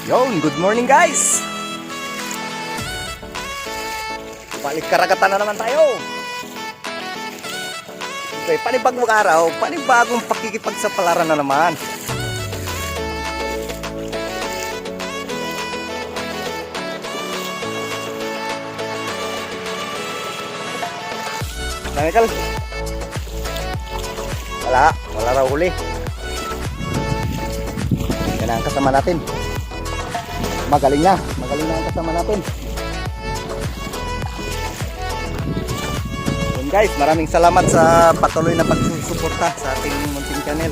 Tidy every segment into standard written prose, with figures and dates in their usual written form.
Yon, good morning guys! Balik karagatan na naman tayo. Okay, panibagong araw, panibagong pakikipagsapalaran na naman. Michael? Wala raw huli. Yan ang kasama natin. Magaling na ang kasama natin. Yun guys, maraming salamat sa patuloy na pagsusuporta sa ating munting channel.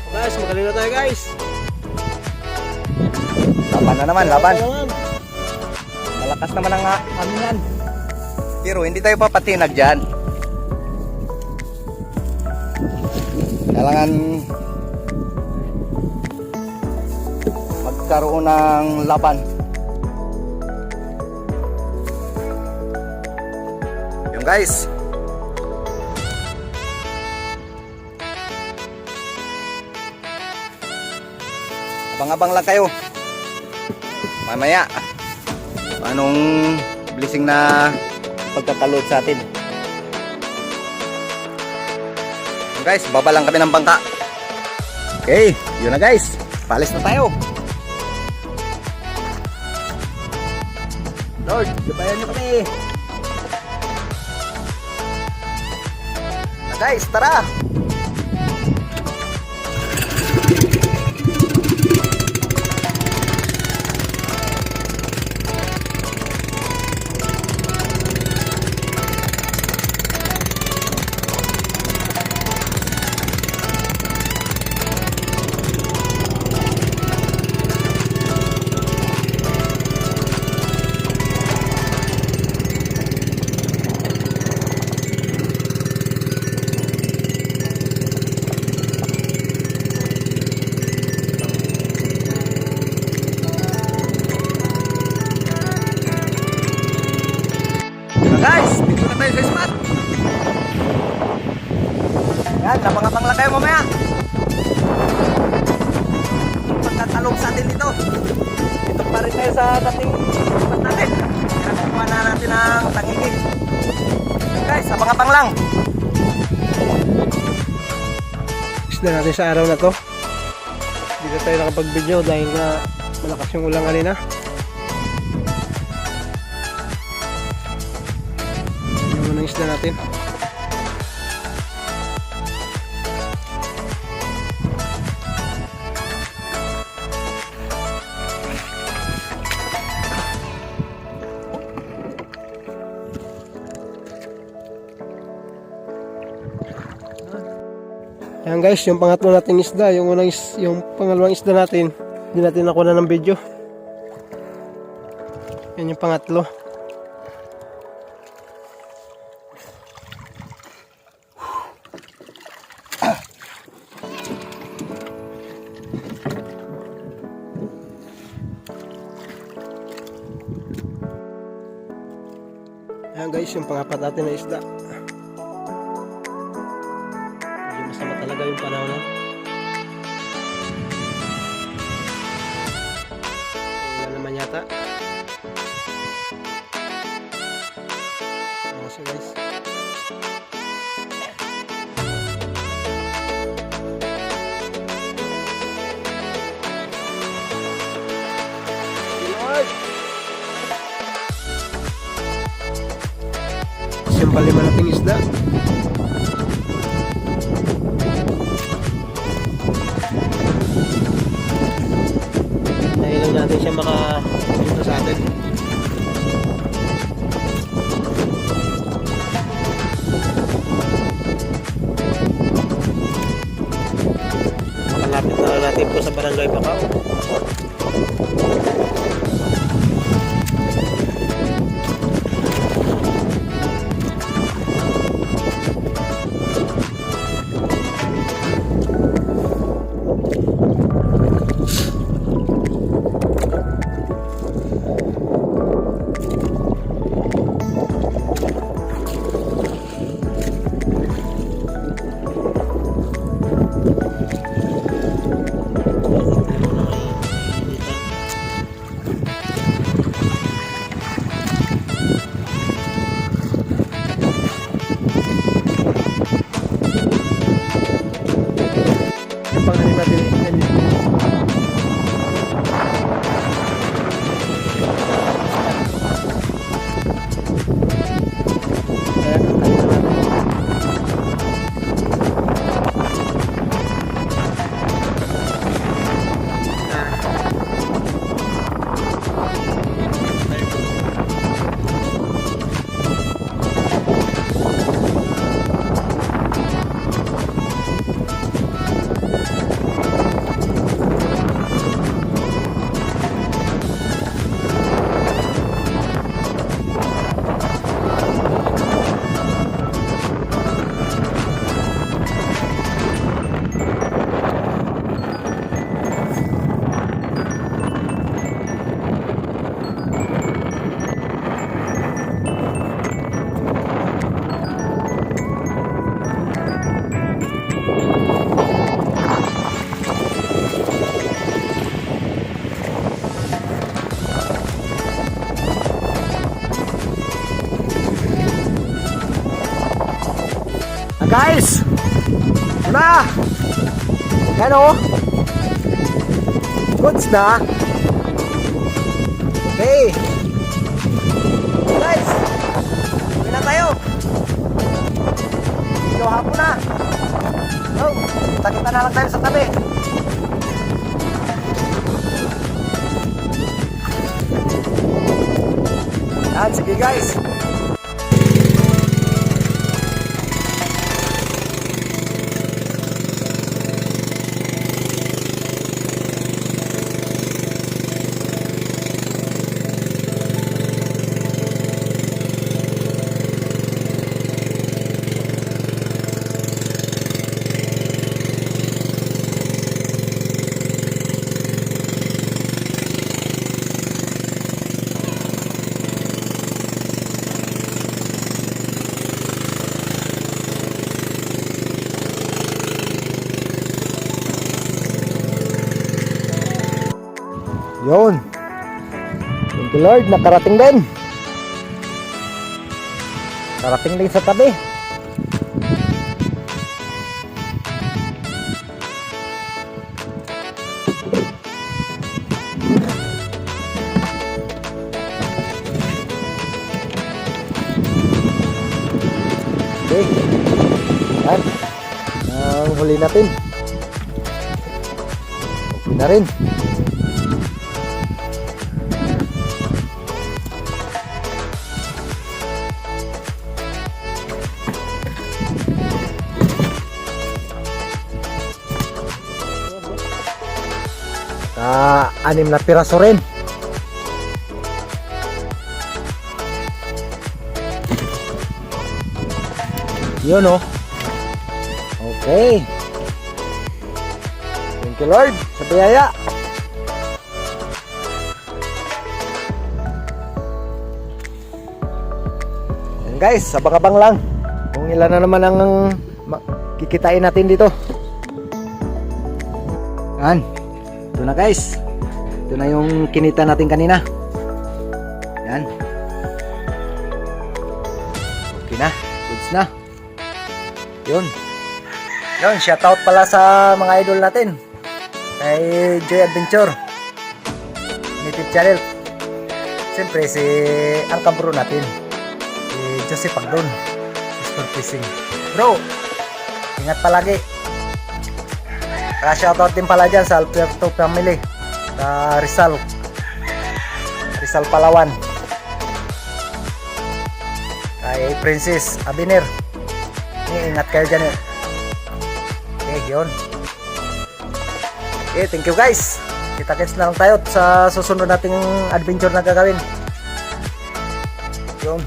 Guys, magaling na tayo guys. Laban na naman, laban. Malakas naman ang amingan. Pero hindi tayo papatinag dyan. Kailangan magkaroon ng laban. Yung guys. Abang-abang lang kayo. Mamaya. Anong blessing na pagkakalod sa atin. Guys, baba lang kami ng bangka. Okay, yun na guys. Palis na tayo. Lord, gabayan nyo kami. Na guys, tara. Guys, dito na tayo sa spot. Yan, napangapang lang kayo mamaya. Pagkatalong sa atin dito. Dito pa rin tayo sa dating spot natin. Nakukuha na natin ang tangigig. Guys, napangapang lang. Isda natin sa araw na to. Dito tayo nakapag-video dahil nga malakas yung ulang kanina. Yung isda natin. Ayan guys, yung pangatlo nating isda, yung pangalawang isda natin, hindi natin nakuha na ng video. Yan yung pangatlo. Ayan guys, yung pangapat natin na isda. Medyo masama talaga yung panahon. Wala naman yata. Ayan siya guys. Yung palima nating isda. Dahil natin siya makapunta sa atin. Makalapit na natin po sa Barangay Bacao. Guys! Ito na! Yan o! Goods na! Okay! Guys! Uwi na tayo! Medyo hapon na! So, kita na lang tayo sa tabi! Yan, sige guys! Yun. Thank you Lord, nakarating din. Karating din sa tabi. Okay. Yan. Ang huli natin. Okay na rin. Anim na piraso rin. Yun oh. Okay. Thank you Lord sa biyaya. Yan guys, abang-abang lang kung ilan na naman ang kikitain natin dito. Yan. Ito na guys. Ito na yung kinita natin kanina. Yan. Okay na. Goods na. Yun. Yun. Shoutout pala sa mga idol natin. Kay Joy Adventure. Native Channel. Siyempre si ang kabro natin. Si Joseph Pagdon. Sport Fishing. Bro. Ingat palagi. Kaya shoutout din pala dyan sa Alberto family sa Rizal Palawan, kay Princess Abiner. Ingat kayo dyan eh. Okay, yun. Okay, thank you guys. Kita-kits na lang tayo sa susunod nating adventure na gagawin. Yun.